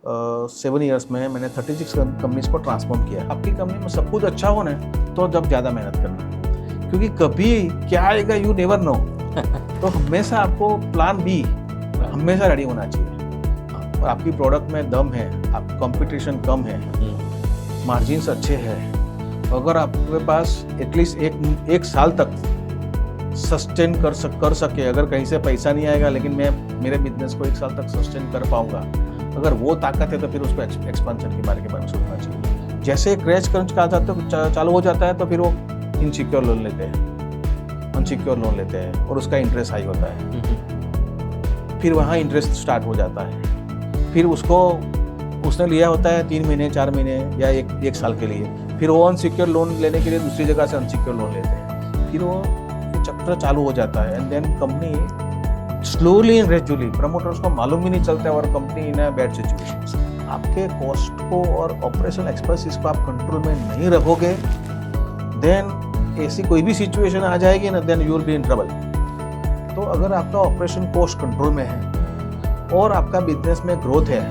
7 years में मैंने 36 companies को ट्रांसफॉर्म किया। आपकी कंपनी में सब कुछ अच्छा होना है तो जब ज़्यादा मेहनत करना, क्योंकि कभी क्या आएगा यू नेवर नो। तो हमेशा आपको प्लान बी हमेशा रेडी होना चाहिए। और आपकी प्रोडक्ट में दम है, आप कंपटीशन कम है, मार्जिन्स अच्छे हैं, अगर आपके पास एटलीस्ट एक साल तक सस्टेन कर सके, अगर कहीं से पैसा नहीं आएगा लेकिन मैं मेरे बिजनेस को एक साल तक सस्टेन कर पाऊंगा, अगर वो ताकत है तो फिर उसको एक्सपेंशन के बारे में सोचना चाहिए। जैसे क्रैश क्रंच का चालू हो जाता है तो फिर वो इनसिक्योर लोन लेते हैं, अनसिक्योर लोन लेते हैं और उसका इंटरेस्ट हाई होता है। फिर वहाँ इंटरेस्ट स्टार्ट हो जाता है, फिर उसने लिया होता है 3 महीने 4 महीने या एक साल के लिए, फिर वो अनसिक्योर लोन लेने के लिए दूसरी जगह से अनसिक्योर लोन लेते हैं, फिर वो चक्कर चालू हो जाता है। And then company slowly and gradually, promoters को मालूम ही नहीं चलता और company in a bad situation. आपके कॉस्ट को और ऑपरेशनल एक्सपेंसेस को आप कंट्रोल में नहीं रखोगे, देन ऐसी कोई भी सिचुएशन आ जाएगी ना, then you will be in trouble. तो अगर आपका ऑपरेशन कॉस्ट कंट्रोल में है और आपका बिजनेस में ग्रोथ है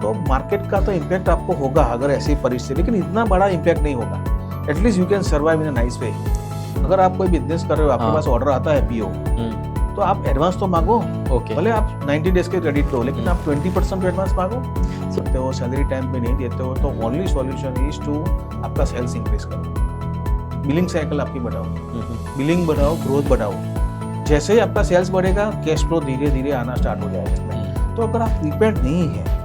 तो मार्केट का तो इम्पैक्ट आपको होगा अगर ऐसी परिस्थिति, लेकिन इतना बड़ा इम्पैक्ट नहीं होगा। At least you can survive in a nice way. अगर आप कोई बिजनेस कर रहे हो, आपके पास ऑर्डर आता है पीओ, तो आप एडवांस तो मांगो। भले आप 90 डेज के क्रेडिट लो, लेकिन आप 20% एडवांस मांगो सकते हो। सैलरी टाइम पे नहीं देते हो तो ओनली सॉल्यूशन इज टू आपका सेल्स इंक्रीज करो, बिलिंग साइकिल आपकी बढ़ाओ, बिलिंग बढ़ाओ, ग्रोथ बढ़ाओ। जैसे ही आपका सेल्स बढ़ेगा, कैश फ्लो धीरे धीरे आना स्टार्ट हो जाएगा। तो अगर आप प्रीपेड नहीं है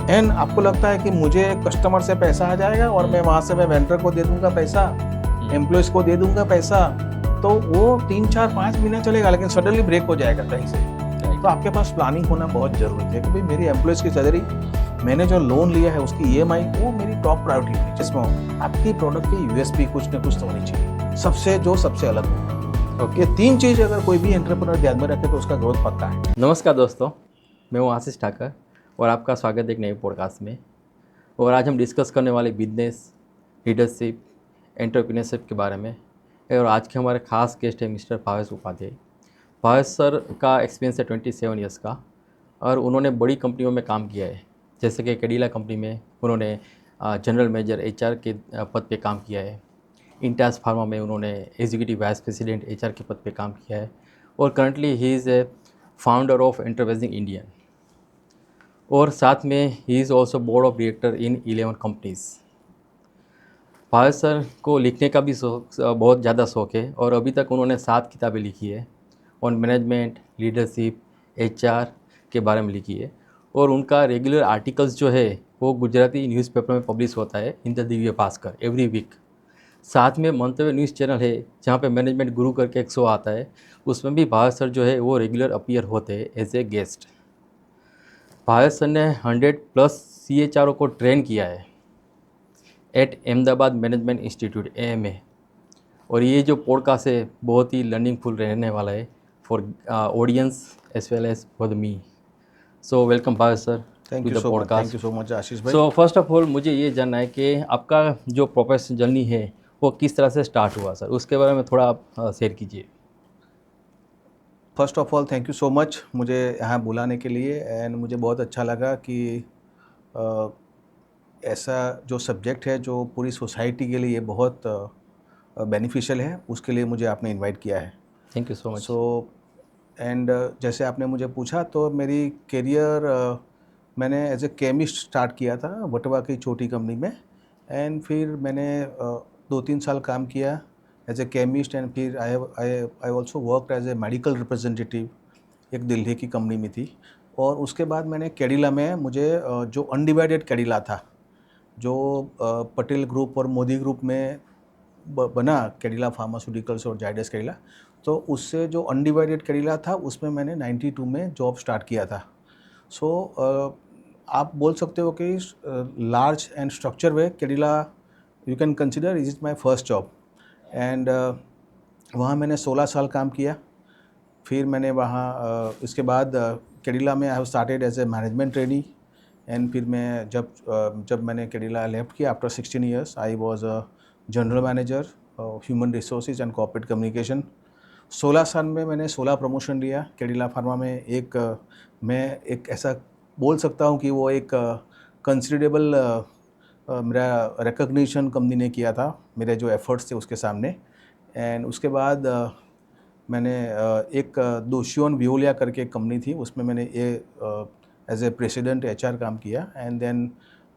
एंड आपको लगता है कि मुझे कस्टमर से पैसा आ जाएगा और मैं वहाँ से मैं वेंडर को दे दूंगा पैसा, एम्प्लॉयज़ को दे दूंगा पैसा, तो वो 3 4 5 महीने चलेगा, लेकिन सडनली ब्रेक हो जाएगा कहीं से। तो आपके पास प्लानिंग होना बहुत जरूरी है कि भाई मेरी एम्प्लॉयज़ की सैलरी, मैंने जो लोन लिया है उसकी EMI, वो मेरी टॉप प्रायोरिटी है। जिसमें आपकी प्रोडक्ट की USP कुछ न कुछ तो होनी चाहिए, सबसे अलग हो। ये 3 चीज़ अगर कोई भी एंटरप्रेन्योर ध्यान में रखे तो उसका ग्रोथ पक्का है। नमस्कार दोस्तों, मैं हूँ आशीष ठाकर और आपका स्वागत है एक नए पॉडकास्ट में। और आज हम डिस्कस करने वाले बिजनेस, लीडरशिप, एंटरप्रेन्योरशिप के बारे में। और आज के हमारे खास गेस्ट है मिस्टर भावेश उपाध्याय। भावेश सर का एक्सपीरियंस है 27 ईयर्स का और उन्होंने बड़ी कंपनियों में काम किया है, जैसे कि कैडिला कंपनी में उन्होंने जनरल मैनेजर HR के पद पे काम किया है। इंटास फार्मा में उन्होंने एग्जीक्यूटिव वाइस प्रेसिडेंट HR के पद पे काम किया है। और currently he is a founder of enterprising Indian, और साथ में he is also board of director in 11 companies. Bhavesh sir को लिखने का भी बहुत ज़्यादा शौक़ है और अभी तक उन्होंने 7 किताबें लिखी है और मैनेजमेंट, लीडरशिप, HR के बारे में लिखी है। और उनका रेगुलर आर्टिकल्स जो है वो गुजराती न्यूज़पेपर में पब्लिश होता है, in the Divya Bhaskar, every week. साथ में मंतव्य न्यूज़ चैनल है जहाँ पे मैनेजमेंट गुरु करके एक शो आता है, उसमें भी भावेश सर जो है वो रेगुलर अपीयर होते हैं as a guest. Bhavesh sir ने 100+ CHRO को ट्रेन किया है at Ahmedabad management institute AMA। और ये जो पॉडकास्ट है बहुत ही लर्निंगफुल रहने वाला है for audience as well as for me. So welcome Bhavesh sir to the podcast. Thank you so much Ashish भाई। सो फर्स्ट ऑफ ऑल मुझे ये जानना है कि आपका जो प्रोफेशनल जर्नी है वो किस तरह से स्टार्ट हुआ सर, उसके बारे में थोड़ा आप शेयर कीजिए। First of all thank you so much मुझे यहाँ बुलाने के लिए। एंड मुझे बहुत अच्छा लगा कि ऐसा जो सब्जेक्ट है जो पूरी सोसाइटी के लिए बहुत बेनिफिशियल है, उसके लिए मुझे आपने इनवाइट किया है। Thank you so much. And जैसे आपने मुझे पूछा तो मेरी करियर मैंने एज ए केमिस्ट स्टार्ट किया था वटवा की छोटी कंपनी में। एंड फिर मैंने 2-3 साल काम किया एज ए केमिस्ट। एंड फिर I also work as a medical representative, एक दिल्ली की कंपनी में थी। और उसके बाद मैंने कैडिला में, मुझे जो अनडिवाइडेड कैडिला था, जो पटेल ग्रुप और मोदी ग्रुप में बना, कैडिला फार्मास्यूटिकल्स और जायडस कैडिला, तो उससे जो अनडिवाइडेड कैडिला था उसमें मैंने 92 में जॉब स्टार्ट किया था। सो आप बोल सकते हो कि large and structure way Cadila you can consider is my first job. And वहाँ मैंने 16 साल काम किया। फिर मैंने वहाँ इसके बाद कैडिला में I have started as a management trainee. And फिर मैं जब मैंने कैडिला लेफ्ट किया after 16 years, I was a general manager human resources and corporate communication. 16 साल में मैंने 16 प्रमोशन लिया कैडिला फार्मा में। मैं एक ऐसा बोल सकता हूँ कि वो एक कंसिडरेबल मेरा रिकग्निशन कंपनी ने किया था मेरे जो एफर्ट्स थे उसके सामने। एंड उसके बाद मैंने एक दोशियोन वियोलिया करके एक कंपनी थी, उसमें मैंने ये एज ए प्रेसिडेंट एचआर काम किया। And then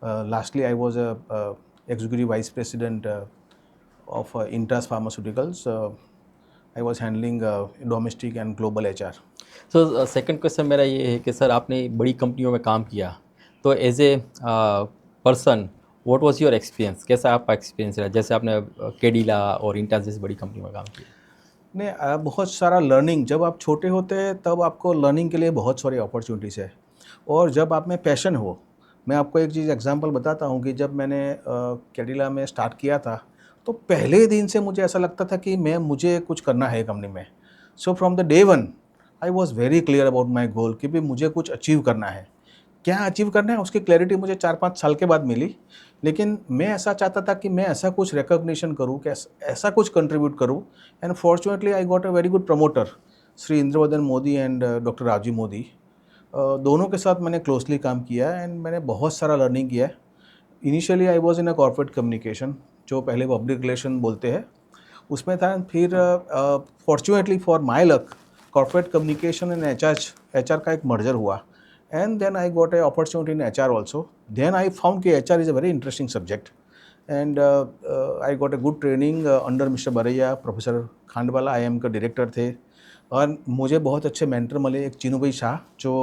lastly I was a executive vice president of Intas pharmaceuticals. I was handling domestic and global HR. So second question मेरा ये है कि सर आपने बड़ी कंपनियों में काम किया, तो as a person what was your experience, कैसा आपका एक्सपीरियंस रहा, जैसे आपने केडिला और इंटेल जैसी बड़ी कंपनी में काम किया? ने बहुत सारा लर्निंग, जब आप छोटे होते हैं तब आपको लर्निंग के लिए बहुत सारी अपॉर्चुनिटीज़ है, और जब आप में पैशन हो। मैं आपको एक चीज़ एग्जांपल बताता हूँ कि जब मैंने कैडिला में स्टार्ट किया था तो पहले दिन से मुझे ऐसा लगता था कि मुझे कुछ करना है कंपनी में। So from the day one I was very clear about my goal कि भाई मुझे कुछ अचीव करना है। क्या अचीव करना है उसकी क्लैरिटी मुझे 4-5 साल के बाद मिली, लेकिन मैं ऐसा चाहता था कि मैं ऐसा कुछ रिकॉग्निशन करूं, कि ऐसा कुछ कंट्रीब्यूट करूं। And fortunately I got a very good promoter, Shri Indravadan Modi and doctor Rajiv Modi. दोनों के साथ मैंने क्लोजली काम किया एंड मैंने बहुत सारा लर्निंग किया है। Initially I was in a corporate communication, जो पहले पब्लिक रिलेशन बोलते हैं, उसमें था। फिर fortunately for my luck corporate communication and HR का एक मर्जर हुआ। And then I got a opportunity in HR also. Then I found कि HR is a very interesting subject, and I got a good training under Mr. Baraya, Professor Khandwala IIM का director थे, और मुझे बहुत अच्छे mentor मिले, एक चीनू भाई शाह जो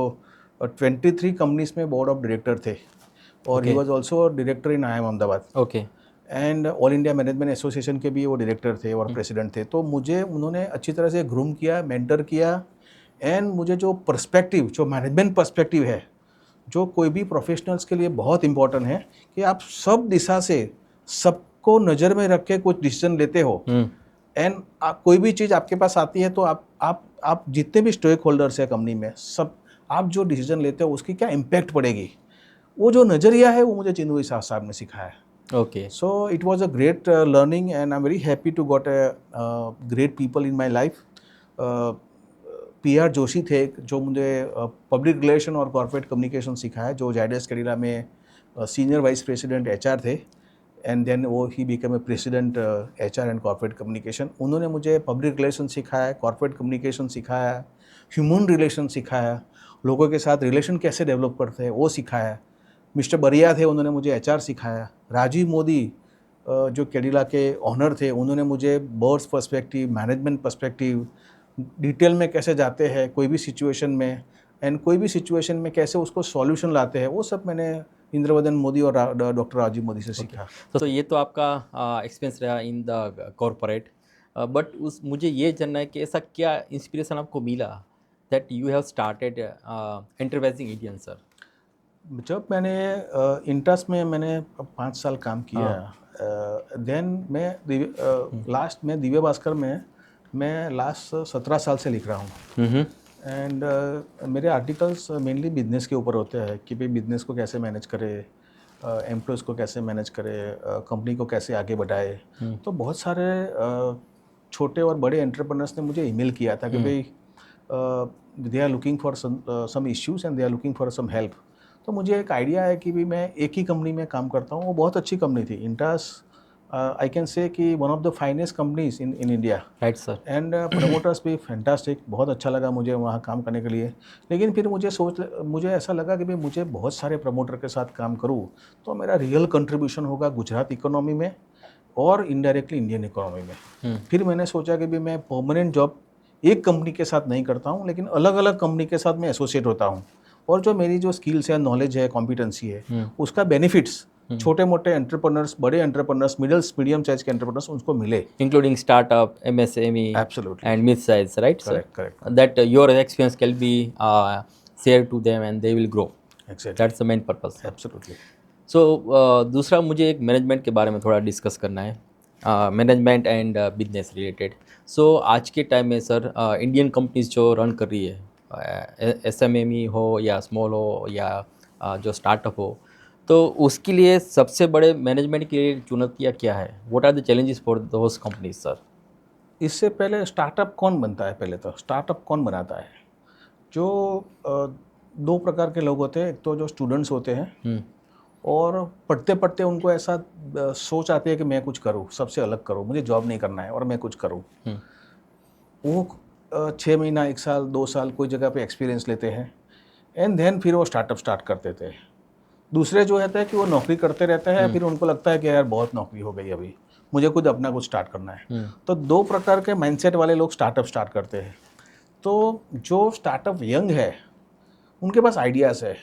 23 कंपनीज में बोर्ड ऑफ डायरेक्टर थे, और he was also director in IIM Ahmedabad. Okay. And all India management association के भी वो डायरेक्टर थे और प्रेसिडेंट थे। तो मुझे उन्होंने अच्छी तरह से ग्रूम किया, मेंटर किया। एंड मुझे जो पर्सपेक्टिव, जो मैनेजमेंट पर्सपेक्टिव है, जो कोई भी प्रोफेशनल्स के लिए बहुत इंपॉर्टेंट है, कि आप सब दिशा से सबको नज़र में रख के कुछ डिसीजन लेते हो। एंड कोई भी चीज़ आपके पास आती है तो आप जितने भी स्टेक होल्डर्स है कंपनी में, सब आप जो डिसीजन लेते हो उसकी क्या इम्पैक्ट पड़ेगी, वो जो नज़रिया है वो मुझे चिन्मयी शाह साहब ने सिखाया है। Okay. So it was a great learning, and I'm very happy to got a great people in my life. PR Joshi थे जो मुझे पब्लिक रिलेशन और कॉर्पोरेट कम्युनिकेशन सिखाया, जो जायडस कैडिला में सीनियर वाइस प्रेसिडेंट HR थे। एंड देन वो he become a president HR and corporate communication. उन्होंने मुझे पब्लिक रिलेशन सिखाया, कॉर्पोरेट कम्युनिकेशन सिखाया, ह्यूमन रिलेशन सिखाया, लोगों के साथ रिलेशन कैसे डेवलप करते हैं वो सिखाया। मिस्टर बरिया थे, उन्होंने मुझे HR सिखाया। राजीव मोदी जो कैडिला के ऑनर थे, उन्होंने मुझे boards perspective, management perspective, detail में कैसे जाते हैं कोई भी सिचुएशन में, एंड कोई भी सिचुएशन में कैसे उसको सॉल्यूशन लाते हैं, वो सब मैंने इंद्रवदन मोदी और डॉक्टर राजीव मोदी से सीखा। तो ये तो आपका एक्सपीरियंस रहा इन द कॉरपोरेट, बट उस मुझे ये जानना है कि ऐसा क्या इंस्पिरेशन आपको मिला that you have started enterprising Indian sir? जब मैंने इंटस में मैंने 5 साल काम किया, देन मैं लास्ट में दिव्य भास्कर में मैं लास्ट 17 साल से लिख रहा हूँ। एंड मेरे आर्टिकल्स मेनली बिजनेस के ऊपर होते हैं कि भाई बिजनेस को कैसे मैनेज करे, एम्प्लॉयज़ को कैसे मैनेज करे, कंपनी को कैसे आगे बढ़ाए। तो बहुत सारे छोटे और बड़े एंटरप्रेन्योर्स ने मुझे ईमेल किया था कि भाई they are looking for some issues and they are looking for some help. तो मुझे एक आइडिया है कि भी मैं एक ही कंपनी में काम करता हूँ, वो बहुत अच्छी कंपनी थी इंटास। आई कैन से कि one of the finest companies in India. Right sir. And promoters भी फैंटास्टिक, बहुत अच्छा लगा मुझे वहाँ काम करने के लिए। लेकिन फिर मुझे ऐसा लगा कि भाई मुझे बहुत सारे प्रमोटर के साथ काम करूँ तो मेरा रियल कंट्रीब्यूशन होगा गुजरात इकोनॉमी में और इनडायरेक्टली इंडियन इकोनॉमी में। फिर मैंने सोचा कि भाई मैं परमानेंट जॉब एक कंपनी के साथ नहीं करता हूँ, लेकिन अलग अलग कंपनी के साथ मैं एसोसिएट होता हूँ, और जो मेरी जो स्किल्स है, नॉलेज है, कॉम्पिटेंसी है, उसका बेनिफिट्स छोटे मोटे एंटरप्रेन्योर्स, बड़े एंटरप्रेन्योर्स, मीडियम साइज के एंटरप्रेन्योर्स उनको मिले, including startup, MSME, Absolutely. and mid-size, right? Correct, sir? correct. That your experience can be shared to them and they will grow. Exactly. That's the main purpose. Absolutely. So दूसरा मुझे एक management के बारे में थोड़ा discuss करना है, management and business related. सो आज के टाइम में सर इंडियन कंपनीज जो रन कर रही है, SME हो या स्मॉल हो या जो स्टार्टअप हो, तो उसके लिए सबसे बड़े मैनेजमेंट की चुनौतियाँ क्या है? What are the challenges for those companies sir? इससे पहले स्टार्टअप कौन बनता है? पहले तो स्टार्टअप कौन बनाता है? जो दो प्रकार के लोग होते हैं, एक तो जो स्टूडेंट्स होते हैं और पढ़ते पढ़ते उनको ऐसा सोच आती है कि मैं कुछ करूँ, सबसे अलग करूँ, मुझे जॉब नहीं करना है और मैं कुछ करूँ। वो 6 महीना, 1 साल, 2 साल कोई जगह पे एक्सपीरियंस लेते हैं एंड देन फिर वो स्टार्टअप स्टार्ट कर देते हैं। दूसरे जो रहता है कि वो नौकरी करते रहते हैं, फिर उनको लगता है कि यार बहुत नौकरी हो गई, अभी मुझे खुद अपना कुछ स्टार्ट करना है। तो दो प्रकार के माइंडसेट वाले लोग स्टार्टअप स्टार्ट करते हैं। तो जो स्टार्टअप यंग है उनके पास आइडियाज़ है,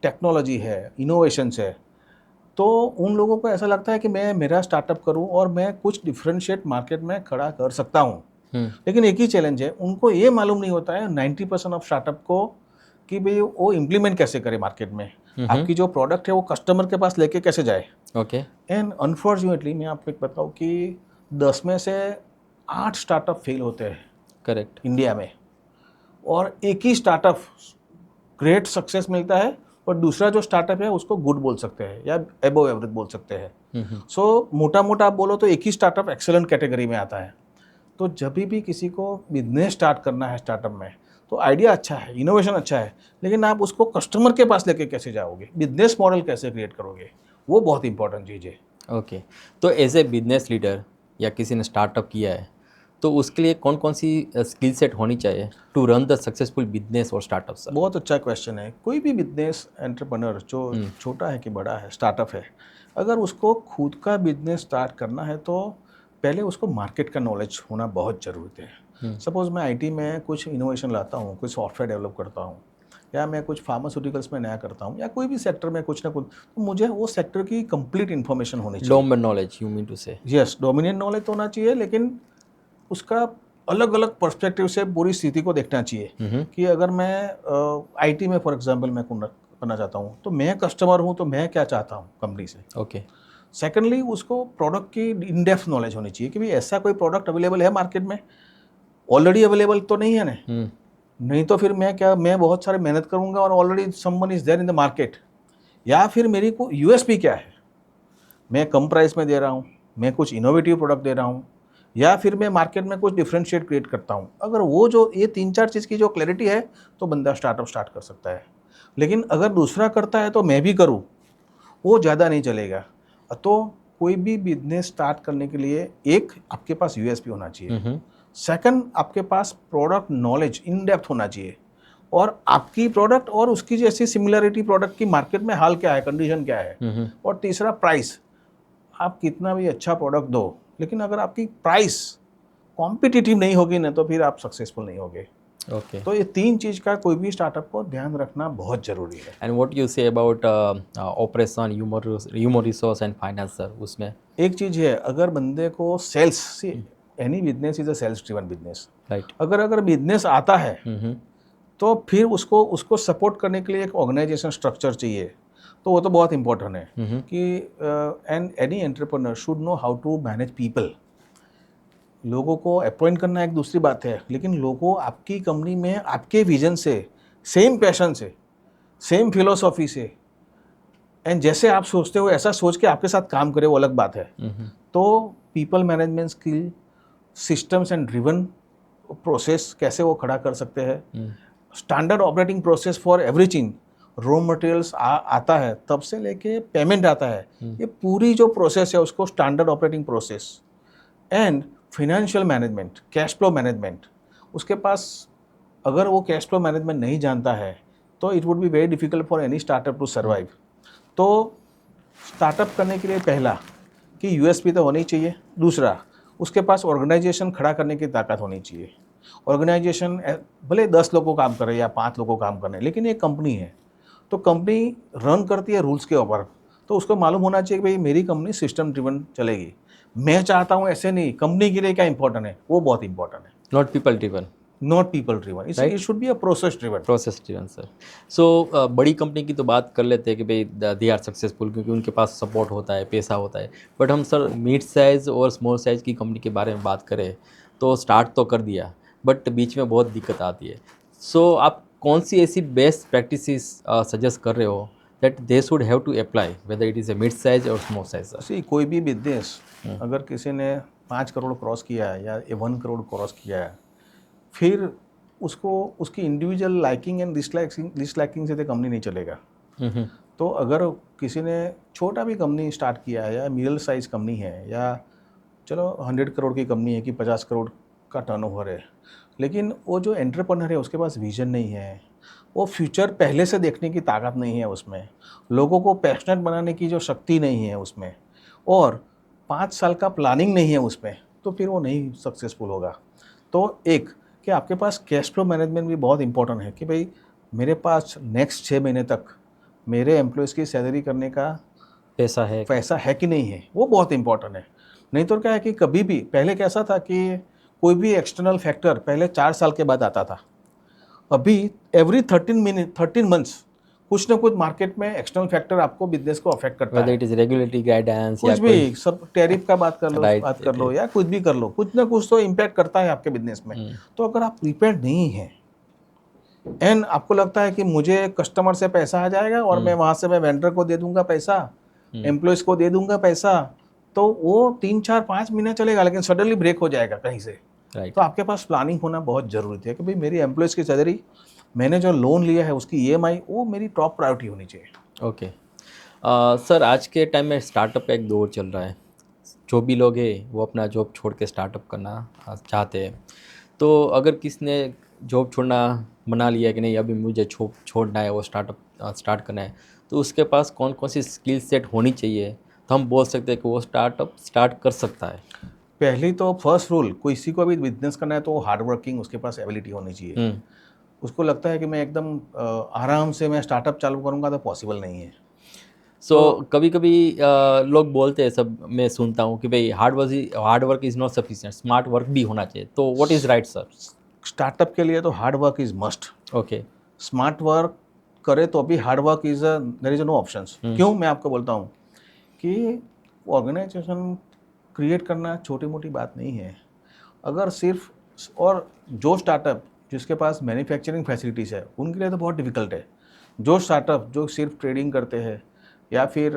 टेक्नोलॉजी है, इनोवेशंस है, तो उन लोगों को ऐसा लगता है कि मैं मेरा स्टार्टअप करूं और मैं कुछ डिफरेंशिएट मार्केट में खड़ा कर सकता हूं। लेकिन एक ही चैलेंज है, उनको ये मालूम नहीं होता है 90% ऑफ स्टार्टअप को कि भाई वो इम्प्लीमेंट कैसे करे मार्केट में, आपकी जो प्रोडक्ट है वो कस्टमर के पास लेके कैसे जाए। ओके। एंड अनफॉर्चुनेटली मैं आपको एक बताऊं कि 10 में से 8 स्टार्टअप फेल होते हैं करेक्ट। इंडिया में, और एक ही स्टार्टअप ग्रेट सक्सेस मिलता है और दूसरा जो स्टार्टअप है उसको गुड बोल सकते हैं या एबोव एवरेज बोल सकते हैं। सो मोटा मोटा आप बोलो तो एक ही स्टार्टअप एक्सेलेंट कैटेगरी में आता है। तो जब भी किसी को बिजनेस स्टार्ट करना है स्टार्टअप में, तो आइडिया अच्छा है, इनोवेशन अच्छा है, लेकिन आप उसको कस्टमर के पास लेके कैसे जाओगे, बिजनेस मॉडल कैसे क्रिएट करोगे, वो बहुत इंपॉर्टेंट चीज़ है। ओके। तो एज ए बिजनेस लीडर या किसी ने स्टार्टअप किया है तो उसके लिए कौन कौन सी स्किल सेट होनी चाहिए to run the successful business और स्टार्टअप सर? बहुत अच्छा क्वेश्चन है। कोई भी बिजनेस एंटरप्रेन्योर जो छोटा है कि बड़ा है, स्टार्टअप है, अगर उसको खुद का बिजनेस स्टार्ट करना है तो पहले उसको मार्केट का नॉलेज होना बहुत ज़रूरी है। सपोज़ मैं आईटी में कुछ इनोवेशन लाता हूँ, कुछ सॉफ्टवेयर डेवलप करता हूँ, या मैं कुछ फार्मास्यूटिकल्स में नया करता हूँ, या कोई भी सेक्टर में कुछ ना कुछ, तो मुझे वो सेक्टर की कंप्लीट इन्फॉर्मेशन होनी चाहिए। Domain knowledge you mean to say? Yes, dominant knowledge तो होना चाहिए, लेकिन उसका अलग अलग पर्सपेक्टिव से पूरी स्थिति को देखना चाहिए। कि अगर मैं आईटी में फॉर एग्जांपल मैं करना चाहता हूँ, तो मैं कस्टमर हूँ, तो मैं क्या चाहता हूँ कंपनी से। ओके। सेकेंडली, उसको प्रोडक्ट की इन डेप्थ नॉलेज होनी चाहिए कि भाई ऐसा कोई प्रोडक्ट अवेलेबल है मार्केट में, ऑलरेडी अवेलेबल तो नहीं है ना। नहीं तो फिर मैं बहुत सारे मेहनत करूँगा और already someone is there in the market. या फिर मेरी को यूएसपी क्या है, मैं कम प्राइस में दे रहा हूँ, मैं कुछ इनोवेटिव प्रोडक्ट दे रहा हूँ, या फिर मैं मार्केट में कुछ डिफरेंशिएट क्रिएट करता हूँ। अगर वो जो ये 3-4 चीज़ की जो क्लैरिटी है, तो बंदा स्टार्टअप स्टार्ट कर सकता है। लेकिन अगर दूसरा करता है तो मैं भी करूँ, वो ज़्यादा नहीं चलेगा। तो कोई भी बिजनेस स्टार्ट करने के लिए एक आपके पास यूएसपी होना चाहिए, सेकंड आपके पास प्रोडक्ट नॉलेज इन डेप्थ होना चाहिए, और आपकी प्रोडक्ट और उसकी जैसी सिमिलरिटी प्रोडक्ट की मार्केट में हाल क्या है, कंडीशन क्या है, और तीसरा प्राइस। आप कितना भी अच्छा प्रोडक्ट दो, लेकिन अगर आपकी प्राइस कॉम्पिटिटिव नहीं होगी ना, तो फिर आप सक्सेसफुल नहीं होगे। ओके। तो ये 3 चीज़ का कोई भी स्टार्टअप को ध्यान रखना बहुत ज़रूरी है। And what you say about operation, human resource and finance sir? उसमें एक चीज़ है, अगर बंदे को सेल्स से, any business is a sales driven business. Right. अगर बिजनेस आता है तो फिर उसको सपोर्ट करने के लिए एक ऑर्गेनाइजेशन स्ट्रक्चर चाहिए। तो वो तो बहुत इंपॉर्टेंट है कि and any entrepreneur should know how to manage people. लोगों को अपॉइंट करना एक दूसरी बात है, लेकिन लोगों आपकी कंपनी में आपके विजन से, सेम पैशन से, सेम फिलोसॉफी से, एंड जैसे आप सोचते हो ऐसा सोच के आपके साथ काम करे, वो अलग बात है। तो people management skill, systems and driven process कैसे वो खड़ा कर सकते हैं, standard operating process for everything, raw materials आता है तब से लेके पेमेंट आता है, ये पूरी जो प्रोसेस है उसको standard operating process, and financial management, cash flow management. उसके पास अगर वो कैश फ्लो मैनेजमेंट नहीं जानता है तो it would be very difficult for any startup to survive. तो स्टार्टअप करने के लिए पहला कि यूएसपी तो होनी चाहिए, दूसरा उसके पास ऑर्गेनाइजेशन खड़ा करने की ताकत होनी चाहिए। ऑर्गेनाइजेशन भले 10 लोगों काम करे या 5 लोगों काम करे, लेकिन ये कंपनी है, तो कंपनी रन करती है रूल्स के ऊपर। तो उसको मालूम होना चाहिए कि भाई मेरी कंपनी सिस्टम ड्रिवन चलेगी, मैं चाहता हूँ ऐसे नहीं, कंपनी के लिए क्या इंपॉर्टेंट है, वो बहुत इंपॉर्टेंट है। Not people driven. Not people driven, it should be a process driven. Process driven sir. So बड़ी कंपनी की तो बात कर लेते हैं कि भाई दे आर सक्सेसफुल क्योंकि उनके पास सपोर्ट होता है, पैसा होता है। बट हम सर मिड साइज़ और स्मॉल साइज़ की कंपनी के बारे में बात करें तो स्टार्ट तो कर दिया बट बीच में बहुत दिक्कत आती है। सो आप कौन सी ऐसी बेस्ट प्रैक्टिसेस सजेस्ट कर रहे हो that they should have to apply whether it is a mid size और स्मॉल साइज? सी कोई भी बिजनेस अगर किसी ने 5 करोड़ क्रॉस किया है या 1 करोड़ क्रॉस किया है, फिर उसको उसकी इंडिविजुअल लाइकिंग एंड डिसलाइकिंग से तो कंपनी नहीं चलेगा। तो अगर किसी ने छोटा भी कंपनी स्टार्ट किया है या मिडिल साइज कंपनी है या चलो 100 करोड़ की कंपनी है कि 50 करोड़ का टर्नओवर है, लेकिन वो जो एंटरप्रेन्योर है उसके पास विजन नहीं है, वो फ्यूचर पहले से देखने की ताकत नहीं है उसमें, लोगों को पैशनेट बनाने की जो शक्ति नहीं है उसमें, और 5 साल का प्लानिंग नहीं है उसमें, तो फिर वो नहीं सक्सेसफुल होगा। तो एक कि आपके पास कैश फ्लो मैनेजमेंट भी बहुत इंपॉर्टेंट है कि भाई मेरे पास नेक्स्ट 6 महीने तक मेरे एम्प्लॉयज़ की सैलरी करने का पैसा है कि नहीं है, वो बहुत इंपॉर्टेंट है। नहीं तो क्या है कि कभी भी पहले कैसा था कि कोई भी एक्सटर्नल फैक्टर पहले 4 साल के बाद आता था, अभी एवरी 13 मंथ्स कुछ ना कुछ मार्केट में एक्सटर्नल फैक्टर आपको बिजनेस को अफेक्ट करता है। whether it is regulatory guidance कुछ या भी, सब टैरिफ का बात कर लो, Right, बात कर लो या कुछ भी कर लो, कुछ ना कुछ तो इम्पैक्ट करता है आपके बिजनेस में। तो अगर आप प्रिपेयर्ड नहीं हैं एंड आपको लगता है कि मुझे कस्टमर से पैसा आ जाएगा और मैं वहाँ से मैं वेंडर को दे दूंगा पैसा, एम्प्लॉयज़ को दे दूंगा पैसा, तो वो 3-4-5 महीने चलेगा, लेकिन सडनली ब्रेक हो जाएगा कहीं से। राइट। तो आपके पास प्लानिंग होना बहुत ज़रूरी है कि भाई मेरी एम्प्लॉयज़ की सैलरी, मैंने जो लोन लिया है उसकी EMI, वो मेरी टॉप प्रायोरिटी होनी चाहिए। ओके सर, आज के टाइम में स्टार्टअप का एक दौर चल रहा है। जो भी लोग हैं वो अपना जॉब छोड़ के स्टार्टअप करना चाहते हैं। तो अगर किसी ने जॉब छोड़ना बना लिया है कि नहीं अभी मुझे छोड़ना है, वो स्टार्टअप स्टार्ट करना है, तो उसके पास कौन कौन सी स्किल सेट होनी चाहिए तो हम बोल सकते हैं कि वो स्टार्टअप स्टार्ट कर सकता है? पहली तो फर्स्ट रूल, किसी को भी बिजनेस करना है तो हार्ड वर्किंग उसके पास एबिलिटी होनी चाहिए। उसको लगता है कि मैं एकदम आराम से मैं स्टार्टअप चालू करूंगा, तो पॉसिबल नहीं है। कभी कभी लोग बोलते हैं, सब मैं सुनता हूँ कि भाई hard work is not sufficient, smart work भी होना चाहिए। तो what is right sir? Startup के लिए तो hard work is must. Okay. Smart work करे तो भी hard work is there is no options. क्यों मैं आपको बोलता हूँ कि ऑर्गेनाइजेशन क्रिएट करना छोटी मोटी बात नहीं है। अगर सिर्फ, और जो स्टार्टअप जिसके पास मैन्युफैक्चरिंग फैसिलिटीज़ है उनके लिए तो बहुत डिफ़िकल्ट है। जो स्टार्टअप जो सिर्फ ट्रेडिंग करते हैं या फिर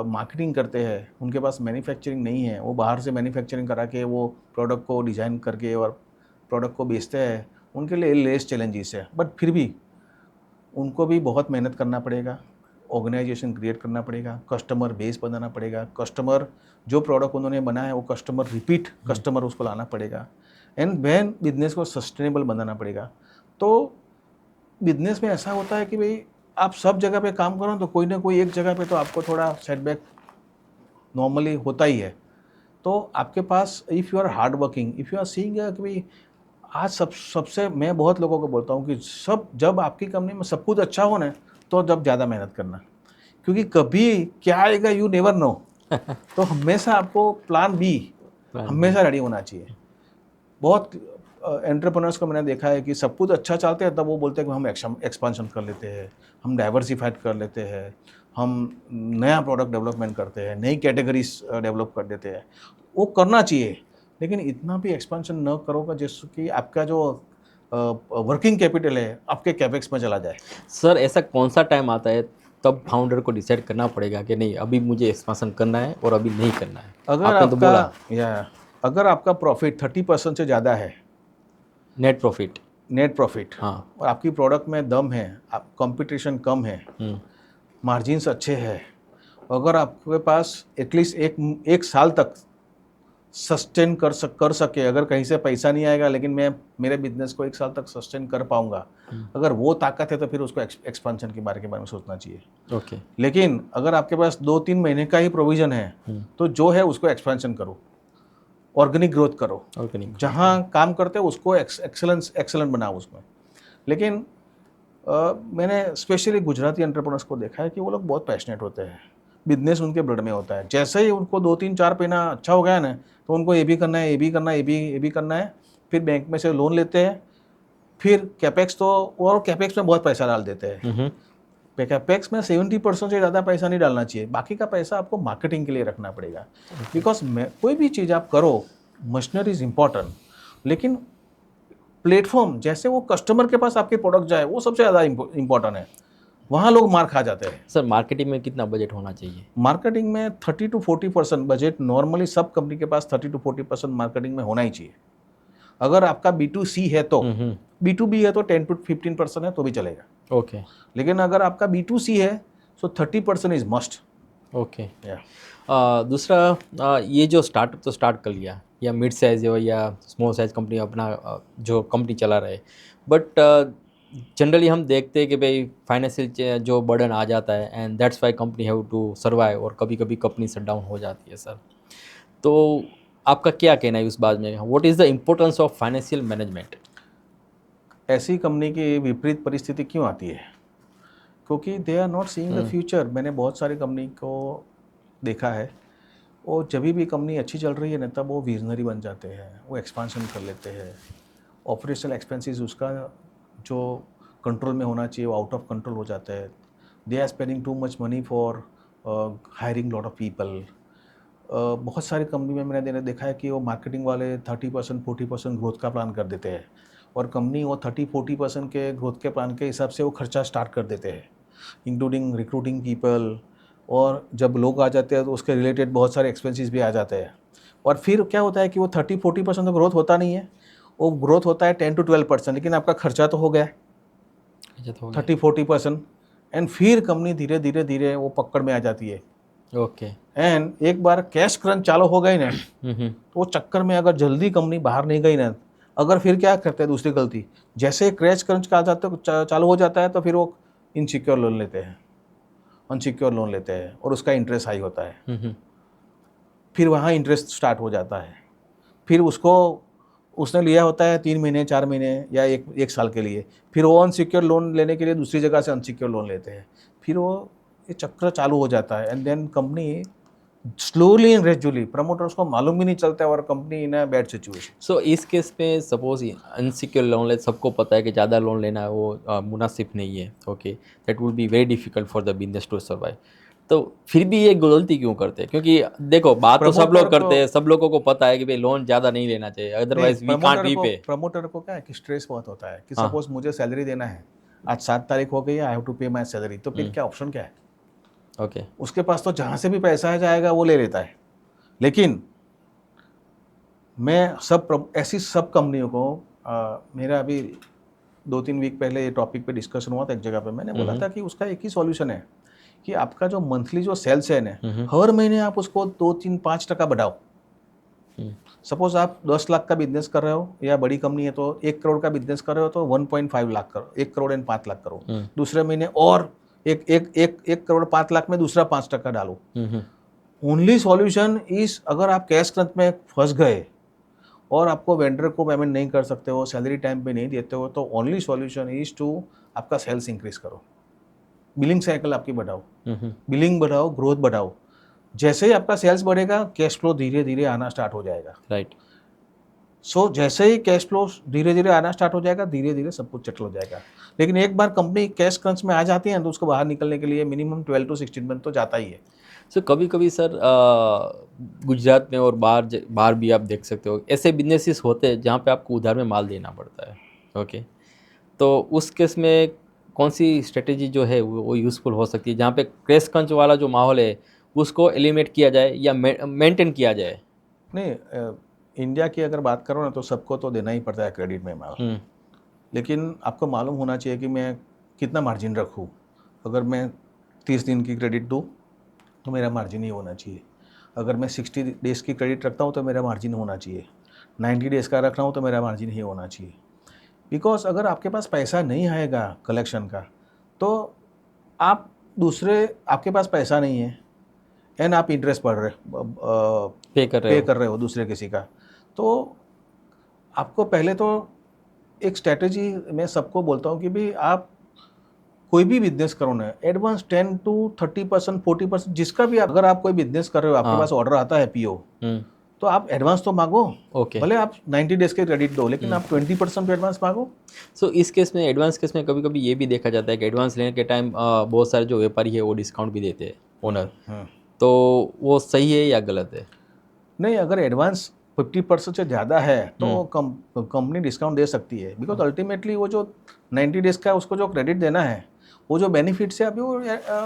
मार्केटिंग करते हैं, उनके पास मैन्युफैक्चरिंग नहीं है, वो बाहर से मैन्युफैक्चरिंग करा के वो प्रोडक्ट को डिज़ाइन करके और प्रोडक्ट को बेचते हैं, उनके लिए लेस चैलेंजेस है। बट फिर भी उनको भी बहुत मेहनत करना पड़ेगा, ऑर्गेनाइजेशन क्रिएट करना पड़ेगा, कस्टमर बेस बनाना पड़ेगा, कस्टमर जो प्रोडक्ट उन्होंने बनाया है वो कस्टमर रिपीट कस्टमर उसको लाना पड़ेगा, एंड वैन बिजनेस को सस्टेनेबल बनाना पड़ेगा। तो बिजनेस में ऐसा होता है कि भाई आप सब जगह पे काम करो तो कोई ना कोई एक जगह पे तो आपको थोड़ा सेटबैक नॉर्मली होता ही है। तो आपके पास if you are hard working, if you are seeing कि भाई आज सबसे मैं बहुत लोगों को बोलता हूँ कि जब आपकी कंपनी में सब कुछ अच्छा हो ना, तो जब ज़्यादा मेहनत करना, क्योंकि कभी क्या आएगा यू नेवर नो। तो हमेशा आपको प्लान बी हमेशा रेडी होना चाहिए। बहुत एंटरप्रेन्योर्स को मैंने देखा है कि सब कुछ अच्छा चलते हैं तब वो बोलते हैं कि हम एक्सपांशन कर लेते हैं, हम डाइवर्सिफाइड कर लेते हैं, हम नया प्रोडक्ट डेवलपमेंट करते हैं, नई कैटेगरीज डेवलप कर देते हैं। वो करना चाहिए, लेकिन इतना भी एक्सपांशन न करोगे जिससे कि आपका जो वर्किंग कैपिटल है आपके कैपेक्स में चला जाए। सर, ऐसा कौन सा टाइम आता है तब फाउंडर को डिसाइड करना पड़ेगा कि नहीं अभी मुझे एक्सपांशन करना है और अभी नहीं करना है? अगर आपका प्रॉफिट 30% से ज़्यादा है, नेट प्रॉफिट, हाँ, और आपकी प्रोडक्ट में दम है, आप कंपटीशन कम है, मार्जिन्स अच्छे हैं, अगर आपके पास एटलीस्ट एक साल तक सस्टेन कर सके, अगर कहीं से पैसा नहीं आएगा लेकिन मैं मेरे बिजनेस को 1 साल तक सस्टेन कर पाऊंगा, अगर वो ताकत है तो फिर उसको एक्सपांशन के बारे में सोचना चाहिए। ओके। लेकिन अगर आपके पास 2-3 महीने का ही प्रोविजन है तो जो है उसको एक्सपेंशन करो, ऑर्गेनिक ग्रोथ करो, जहाँ काम करते हो उसको एक्सेलेंट बनाओ उसमें। लेकिन मैंने स्पेशली गुजराती एंटरप्रेन्योर्स को देखा है कि वो लोग बहुत पैशनेट होते हैं, बिजनेस उनके ब्लड में होता है। जैसे ही उनको 2-3-4 महीना अच्छा हो गया ना, तो उनको ये भी करना है, ये भी करना है, ये भी करना है, फिर बैंक में से लोन लेते हैं, फिर कैपेक्स और कैपेक्स में बहुत पैसा डाल देते हैं। कैपेक्स में 70% से ज़्यादा पैसा नहीं डालना चाहिए, बाकी का पैसा आपको मार्केटिंग के लिए रखना पड़ेगा। बिकॉज कोई भी चीज़ आप करो, मशीनरी इज़ इम्पॉर्टेंट, लेकिन प्लेटफॉर्म जैसे वो कस्टमर के पास आपके प्रोडक्ट जाए वो सबसे ज़्यादा इम्पॉर्टेंट है, वहाँ लोग मार खा जाते हैं। सर, मार्केटिंग में कितना बजट होना चाहिए? मार्केटिंग में 30-40% बजट नॉर्मली सब कंपनी के पास 30-40% मार्केटिंग में होना ही चाहिए। अगर आपका B2C है तो B2B है तो 10 to 15% है तो भी चलेगा, ओके लेकिन अगर आपका B2C है तो 30% इज मस्ट। ओके। दूसरा ये जो स्टार्टअप तो स्टार्ट कर लिया या मिड साइज हो या स्मॉल साइज कंपनी अपना जो कंपनी चला रहे, बट जनरली हम देखते हैं कि भाई फाइनेंशियल जो बर्डन आ जाता है and that's why company have to survive, और कभी कभी कंपनी शट डाउन हो जाती है सर। तो आपका क्या कहना है उस बात में, what is the importance of financial management? ऐसी कंपनी की विपरीत परिस्थिति क्यों आती है? क्योंकि they are not seeing the future. मैंने बहुत सारी कंपनी को देखा है, और जब भी कंपनी अच्छी चल रही है ना तब वो विजनरी बन जाते हैं, वो एक्सपांशन कर लेते हैं, ऑपरेशनल एक्सपेंसेस उसका जो कंट्रोल में होना चाहिए वो आउट ऑफ कंट्रोल हो जाता है। They are spending too much money for hiring lot of people. बहुत सारी कंपनी में मैंने देखा है कि वो मार्केटिंग वाले 30% 40% ग्रोथ का प्लान कर देते हैं, और कंपनी वो 30-40% के ग्रोथ के प्लान के हिसाब से वो खर्चा स्टार्ट कर देते हैं, इंक्लूडिंग रिक्रूटिंग पीपल। और जब लोग आ जाते हैं तो उसके रिलेटेड बहुत सारे एक्सपेंसेस भी आ जाते हैं, और फिर क्या होता है कि वो 30-40% तो ग्रोथ होता नहीं है, वो ग्रोथ होता है 10 to 12%, लेकिन आपका खर्चा तो हो गया 30-40%, एंड फिर कंपनी धीरे धीरे धीरे वो पकड़ में आ जाती है। ओके। एंड एक बार कैश क्रंच चालू हो गई ना तो वो चक्कर में अगर जल्दी कंपनी बाहर नहीं गई ना, अगर फिर क्या करते हैं दूसरी गलती, जैसे कैश क्रंच का चालू हो जाता है तो फिर वो इनसिक्योर लोन लेते हैं, अनसिक्योर लोन लेते हैं, और उसका इंटरेस्ट हाई होता है। फिर वहाँ इंटरेस्ट स्टार्ट हो जाता है, फिर उसने लिया होता है 3 महीने 4 महीने या एक साल के लिए, फिर वो अनसिक्योर लोन लेने के लिए दूसरी जगह से अनसिक्योर लोन लेते हैं, फिर वो ये चक्र चालू हो जाता है। And then company slowly and gradually, promoters को मालूम भी नहीं चलता है, और company in a bad situation. So इस केस में सपोज अनसिक्योर लोन ले, सबको पता है कि ज़्यादा लोन लेना वो मुनासिब नहीं है, okay, that would be very difficult for the business to survive. तो फिर भी ये गलती क्यों करते हैं? क्योंकि देखो बात तो सब लोग करते हैं, सब लोगों को पता है कि भाई लोन ज़्यादा नहीं लेना चाहिए, otherwise we can't repay. Promoter को क्या है कि स्ट्रेस बहुत होता है कि सपोज मुझे सैलरी देना है, आज 7 तारीख हो गई है, आई हैव टू पे माई सैलरी, तो फिर क्या ऑप्शन क्या है? ओके, उसके पास तो जहाँ से भी पैसा आ जाएगा वो ले लेता है। लेकिन मैं ऐसी सब कंपनियों को मेरा अभी 2-3 वीक पहले ये टॉपिक पे डिस्कशन हुआ था एक जगह पे, मैंने बोला था कि उसका एक ही सॉल्यूशन है कि आपका जो मंथली जो सेल्स है ना, हर महीने आप उसको 2-3-5% बढ़ाओ। सपोज आप 10 लाख का बिजनेस कर रहे हो, या बड़ी कंपनी है तो 1 करोड़ का बिजनेस कर रहे हो, तो 1.5 लाख करो, 1 करोड़ एंड 5 लाख करो। दूसरे महीने और 1 करोड़ 5 लाख में दूसरा 5% डालो। ओनली सॉल्यूशन इज, अगर आप कैश क्रंच में फंस गए और आपको वेंडर को पेमेंट नहीं कर सकते हो, सैलरी टाइम पे नहीं देते हो, तो ओनली सॉल्यूशन इज टू आपका सेल्स इंक्रीज करो, बिलिंग साइकिल आपकी बढ़ाओ, बिलिंग बढ़ाओ, ग्रोथ बढ़ाओ। जैसे ही आपका सेल्स बढ़ेगा, कैश फ्लो धीरे धीरे आना स्टार्ट हो जाएगा। राइट। सो जैसे ही कैश फ्लो धीरे धीरे आना स्टार्ट हो जाएगा, धीरे धीरे सब कुछ सेटल हो जाएगा। लेकिन एक बार कंपनी कैश क्रंच में आ जाती है तो उसको बाहर निकलने के लिए मिनिमम 12 to 16 मंथ तो जाता ही है। सो कभी कभी सर गुजरात में और बाहर भी आप देख सकते हो, ऐसे बिजनेसेस होते हैं जहाँ पे आपको उधार में माल देना पड़ता है, ओके। तो उस केस में कौन सी स्ट्रेटेजी जो है वो यूज़फुल हो सकती है, जहाँ पे कैश क्रंच वाला जो माहौल है उसको एलिमिनेट किया जाए या मेंटेन किया जाए? नहीं, इंडिया की अगर बात करो ना तो सबको तो देना ही पड़ता है क्रेडिट में माल, लेकिन आपको मालूम होना चाहिए कि मैं कितना मार्जिन रखूँ। अगर मैं 30 दिन की क्रेडिट दूँ तो मेरा मार्जिन ही होना चाहिए। अगर मैं 60 डेज़ की क्रेडिट रखता हूँ तो मेरा मार्जिन होना चाहिए। 90 डेज़ का रख रहा हूँ तो मेरा मार्जिन ही होना चाहिए। बिकॉज अगर आपके पास पैसा नहीं आएगा कलेक्शन का, तो आप आपके पास पैसा नहीं है एंड आप इंटरेस्ट पे कर रहे हो दूसरे किसी का, तो आपको पहले तो एक स्ट्रैटेजी मैं सबको बोलता हूँ कि भाई आप कोई भी बिजनेस करो ना, एडवांस 10 to 30% 40%, जिसका भी अगर आप कोई बिजनेस कर रहे हो, आपके पास ऑर्डर आता है पीओ, तो आप एडवांस तो मांगो। ओके। भले आप 90 डेज के क्रेडिट दो, लेकिन आप 20% एडवांस मांगो। सो इस केस में, एडवांस केस में कभी कभी ये भी देखा जाता है कि एडवांस लेने के टाइम बहुत सारे जो व्यापारी है वो डिस्काउंट भी देते हैं ओनर, तो वो सही है या गलत है? नहीं, अगर एडवांस 50% से ज़्यादा है तो कंपनी डिस्काउंट दे सकती है, बिकॉज अल्टीमेटली वो जो 90 डेज का उसको जो क्रेडिट देना है, वो जो बेनिफिट्स है अभी वो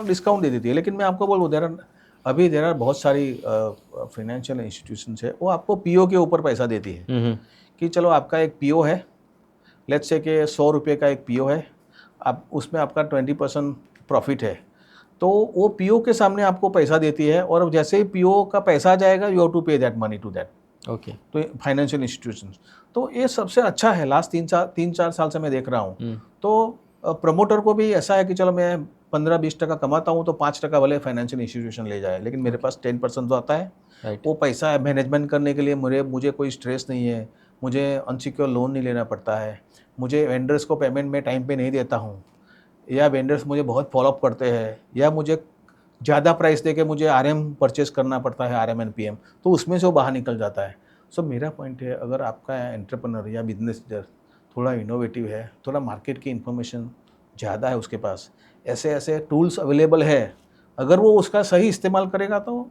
डिस्काउंट दे देती है। लेकिन मैं आपको बोलूँ, देर आर बहुत सारी फाइनेंशियल इंस्टीट्यूशंस है, वो आपको पीओ के ऊपर पैसा देती है कि चलो आपका एक पीओ है, लेट्स से कि 100 रुपये का एक पीओ है, आप उसमें आपका 20% प्रॉफिट है, तो वो पीओ के सामने आपको पैसा देती है, और जैसे ही पीओ का पैसा जाएगा you have to pay that money to that. Okay. तो फाइनेंशियल इंस्टीट्यूशंस, तो ये सबसे अच्छा है। लास्ट 3-4 साल से मैं देख रहा हूँ। तो प्रमोटर को भी ऐसा है कि चलो मैं 15-20% कमाता हूँ तो 5% भले फाइनेंशियल इंस्टीट्यूशन ले जाए, लेकिन मेरे पास 10% तो आता है। राइट। वो पैसा है मैनेजमेंट करने के लिए, मुझे कोई स्ट्रेस नहीं है, मुझे अनसिक्योर लोन नहीं लेना पड़ता है, मुझे वेंडर्स को पेमेंट में टाइम पे नहीं देता हूँ, या वेंडर्स मुझे बहुत फॉलोअप करते हैं, या मुझे ज़्यादा प्राइस दे के मुझे आरएम परचेस करना पड़ता है, आरएम एंड पीएम, तो उसमें से वो बाहर निकल जाता है। सो मेरा पॉइंट है, अगर आपका एंटरप्रेन्योर या बिजनेस लीडर थोड़ा इनोवेटिव है, थोड़ा मार्केट की इन्फॉर्मेशन ज़्यादा है उसके पास, ऐसे ऐसे टूल्स अवेलेबल है, अगर वो उसका सही इस्तेमाल करेगा तो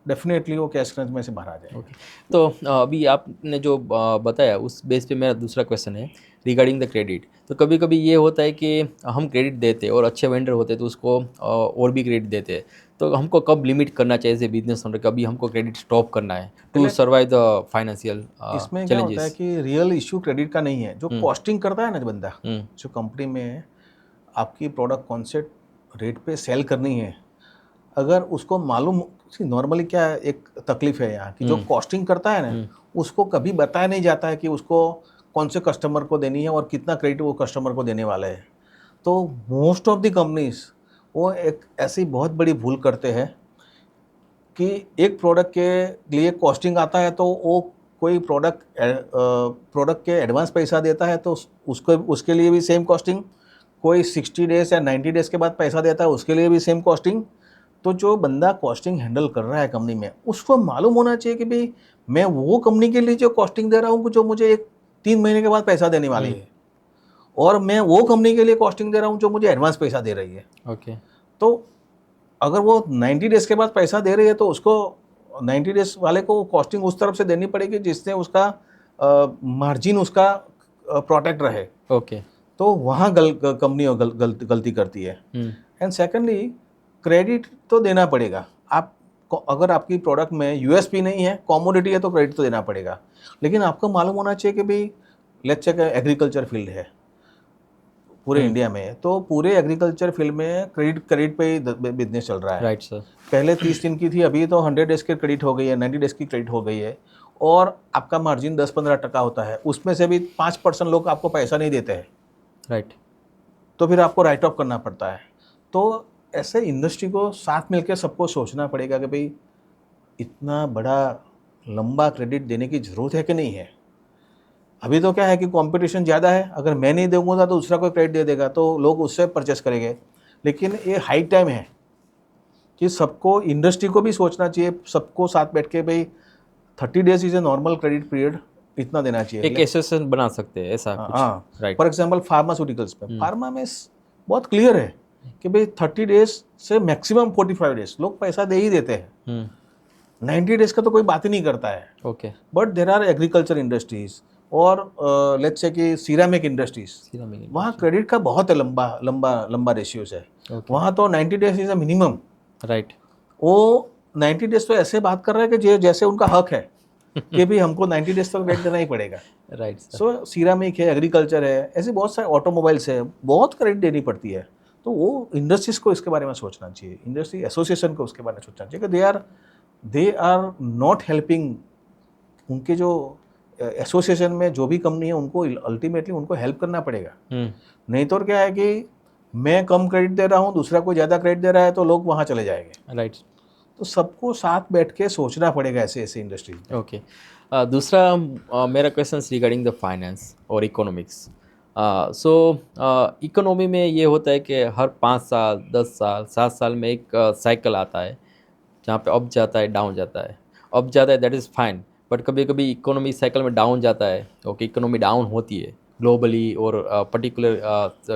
डेफिनेटली वो कैश क्रंच में से बाहर आ जाएगा। ओके। तो अभी आपने जो बताया उस बेस पे मेरा दूसरा क्वेश्चन है रिगार्डिंग द क्रेडिट। तो कभी कभी ये होता है कि हम क्रेडिट देते और अच्छे वेंडर होते तो उसको और भी क्रेडिट देते हैं, तो हमको कब लिमिट करना चाहिए एज ए बिजनेस ओनर, कभी हमको क्रेडिट स्टॉप करना है टू सर्वाइव द फाइनेंशियल इसमें क्या होता है कि रियल इश्यू क्रेडिट का नहीं है, जो कॉस्टिंग करता है ना बंदा, जो कंपनी में आपकी प्रोडक्ट कौन से रेट पे सेल करनी है, अगर उसको मालूम, नॉर्मली क्या एक तकलीफ है यहाँ कि जो कॉस्टिंग करता है ना, उसको कभी बताया नहीं जाता है कि उसको कौन से कस्टमर को देनी है और कितना क्रेडिट वो कस्टमर को देने वाला है। तो मोस्ट ऑफ द कंपनीज वो एक ऐसी बहुत बड़ी भूल करते हैं कि एक प्रोडक्ट के लिए कॉस्टिंग आता है तो वो कोई प्रोडक्ट के एडवांस पैसा देता है तो उसको उसके लिए भी सेम कॉस्टिंग, कोई 60 डेज या 90 डेज के बाद पैसा देता है उसके लिए भी सेम कॉस्टिंग। तो जो बंदा कॉस्टिंग हैंडल कर रहा है कंपनी में, उसको मालूम होना चाहिए कि भाई मैं वो कंपनी के लिए जो कॉस्टिंग दे रहा हूँ जो मुझे 3 महीने के बाद पैसा देने वाली है, और मैं वो कंपनी के लिए कॉस्टिंग दे रहा हूँ जो मुझे एडवांस पैसा दे रही है। ओके। तो अगर वो 90 डेज के बाद पैसा दे रही है तो उसको 90 डेज वाले को कॉस्टिंग उस तरफ से देनी पड़ेगी जिससे उसका मार्जिन उसका प्रोटेक्ट रहे। ओके। तो वहाँ कंपनी गलती करती है। एंड सेकेंडली क्रेडिट तो देना पड़ेगा। आप अगर आपकी प्रोडक्ट में यूएसपी नहीं है, कॉमोडिटी है, तो क्रेडिट तो देना पड़ेगा। लेकिन आपको मालूम होना चाहिए कि भाई लेट्स से एग्रीकल्चर फील्ड है पूरे इंडिया में, तो पूरे एग्रीकल्चर फील्ड में क्रेडिट पे ही बिजनेस चल रहा है। Right sir. पहले 30 दिन की थी, अभी तो 100 डेज की क्रेडिट हो गई है, 90 डेज की क्रेडिट हो गई है, और आपका मार्जिन 10-15% होता है, उसमें से भी 5% लोग आपको पैसा नहीं देते हैं। राइट। तो फिर आपको राइट ऑफ करना पड़ता है। तो ऐसे इंडस्ट्री को साथ मिलकर सबको सोचना पड़ेगा कि भाई इतना बड़ा लंबा क्रेडिट देने की ज़रूरत है कि नहीं है। अभी तो क्या है कि कंपटीशन ज़्यादा है, अगर मैं नहीं दूंगा तो दूसरा कोई क्रेडिट दे देगा तो लोग उससे परचेस करेंगे। लेकिन ये हाई टाइम है कि सबको, इंडस्ट्री को भी सोचना चाहिए, सबको साथ बैठ के भाई 30 days is a normal credit period, इतना देना चाहिए। एक एसोसिएशन बना सकते हैं ऐसा कुछ। हाँ, राइट। फॉर एग्जांपल फार्मास्यूटिकल्स में, फार्मा में बहुत क्लियर है कि भाई 30 डेज से मैक्सिमम 45 डेज लोग पैसा दे ही देते हैं। 90 डेज का तो कोई बात ही नहीं करता है। Okay. But there are agriculture industries और लेट्स से कि सिरामिक इंडस्ट्रीज, वहाँ क्रेडिट का बहुत लंबा लंबा लंबा रेशियोज है। वहाँ तो 90 days is a minimum. Right. वो 90 डेज तो ऐसे बात कर रहा है कि जैसे उनका हक है कि भी हमको 90 डेज तक क्रेडिट देना ही पड़ेगा। राइट। सो सिरामिक है, एग्रीकल्चर है, ऐसे बहुत सारे ऑटोमोबाइल्स है, बहुत क्रेडिट देनी पड़ती है। तो वो इंडस्ट्रीज को इसके बारे में सोचना चाहिए, इंडस्ट्री एसोसिएशन को उसके बारे में सोचना चाहिए कि दे आर नॉट हेल्पिंग। उनके जो एसोसिएशन में जो भी कंपनी है उनको अल्टीमेटली उनको हेल्प करना पड़ेगा। नहीं तो क्या है कि मैं कम क्रेडिट दे रहा हूँ, दूसरा कोई ज़्यादा क्रेडिट दे रहा है, तो लोग वहाँ चले जाएंगे। राइट। तो सबको साथ बैठ के सोचना पड़ेगा ऐसे ऐसे इंडस्ट्री। ओके। दूसरा मेरा क्वेश्चन रिगार्डिंग द फाइनेंस और इकोनॉमिक्स। सो इकोनॉमी में ये होता है कि हर 5 साल 10 साल 7 साल में एक साइकिल आता है जहाँ पे अप जाता है डाउन जाता है। अप जाता है दैट इज़ फाइन, बट कभी कभी इकोनॉमी साइकिल में डाउन जाता है। ओके, इकोनॉमी डाउन होती है ग्लोबली और पर्टिकुलर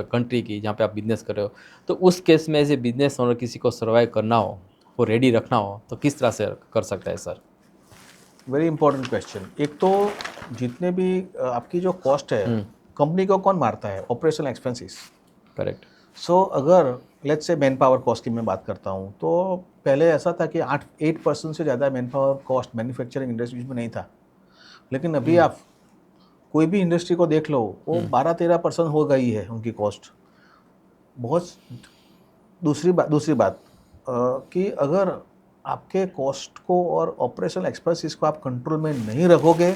कंट्री की जहाँ पे आप बिजनेस कर रहे हो, तो उस केस में एज ए बिजनेस ओनर किसी को सर्वाइव करना हो, वो रेडी रखना हो, तो किस तरह से कर सकता है सर? Very important question. एक तो जितने भी आपकी जो कॉस्ट है कंपनी को कौन मारता है? Operational expenses. करेक्ट। सो अगर let's say man power cost की मैं बात करता हूँ, तो पहले ऐसा था कि 8% से ज़्यादा man power cost manufacturing industries में नहीं था। लेकिन अभी आप कोई भी इंडस्ट्री को देख लो, वो 12-13% हो गई है उनकी कॉस्ट। बहुत दूसरी बात कि अगर आपके कॉस्ट को और ऑपरेशनल एक्सपेंसेस को आप कंट्रोल में नहीं रखोगे,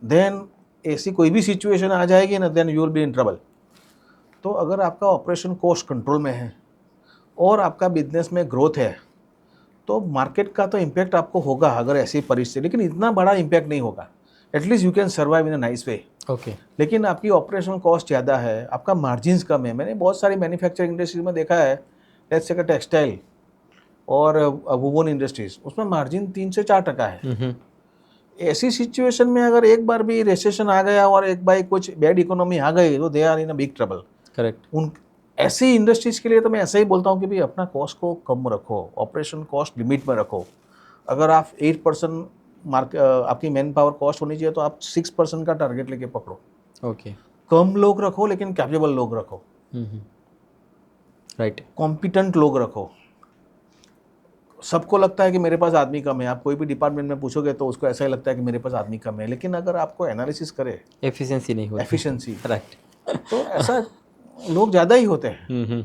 देन ऐसी कोई भी सिचुएशन आ जाएगी ना, then you will be in trouble. तो अगर आपका ऑपरेशन कॉस्ट कंट्रोल में है और आपका बिजनेस में ग्रोथ है, तो मार्केट का तो इम्पैक्ट आपको होगा अगर ऐसी परिस्थिति, लेकिन इतना बड़ा इम्पैक्ट नहीं होगा। At least you can survive in a nice way. Okay. लेकिन आपकी ऑपरेशनल कॉस्ट ज़्यादा है, आपका मार्जिन्स कम है। मैंने बहुत सारी मैन्युफैक्चरिंग इंडस्ट्रीज में देखा है, लेट्स से टेक्सटाइल और वुवन इंडस्ट्रीज, उसमें मार्जिन 3 से 4% है। ऐसी सिचुएशन में अगर एक बार भी रिसेशन आ गया और एक बार कुछ बैड इकोनॉमी आ गई, तो they are in a big trouble. Correct. उन ऐसी इंडस्ट्रीज के लिए तो मैं ऐसा ही बोलता हूँ कि भाई अपना कॉस्ट को कम रखो, ऑपरेशन कॉस्ट लिमिट में रखो। अगर आप 8% आपकी मैन पावर कॉस्ट होनी चाहिए, तो आप 6% का टारगेट लेके पकड़ो। ओके। कम लोग रखो, लेकिन कैपेबल लोग रखो, राइट। कॉम्पिटेंट लोग रखो। सबको लगता है कि मेरे पास आदमी कम है, आप कोई भी डिपार्टमेंट में पूछोगे तो उसको ऐसा ही लगता है कि मेरे पास आदमी कम है, लेकिन अगर आपको एनालिसिस करे, एफिशिएंसी नहीं होती। Efficiency, right. तो ऐसा लोग ज़्यादा ही होते हैं।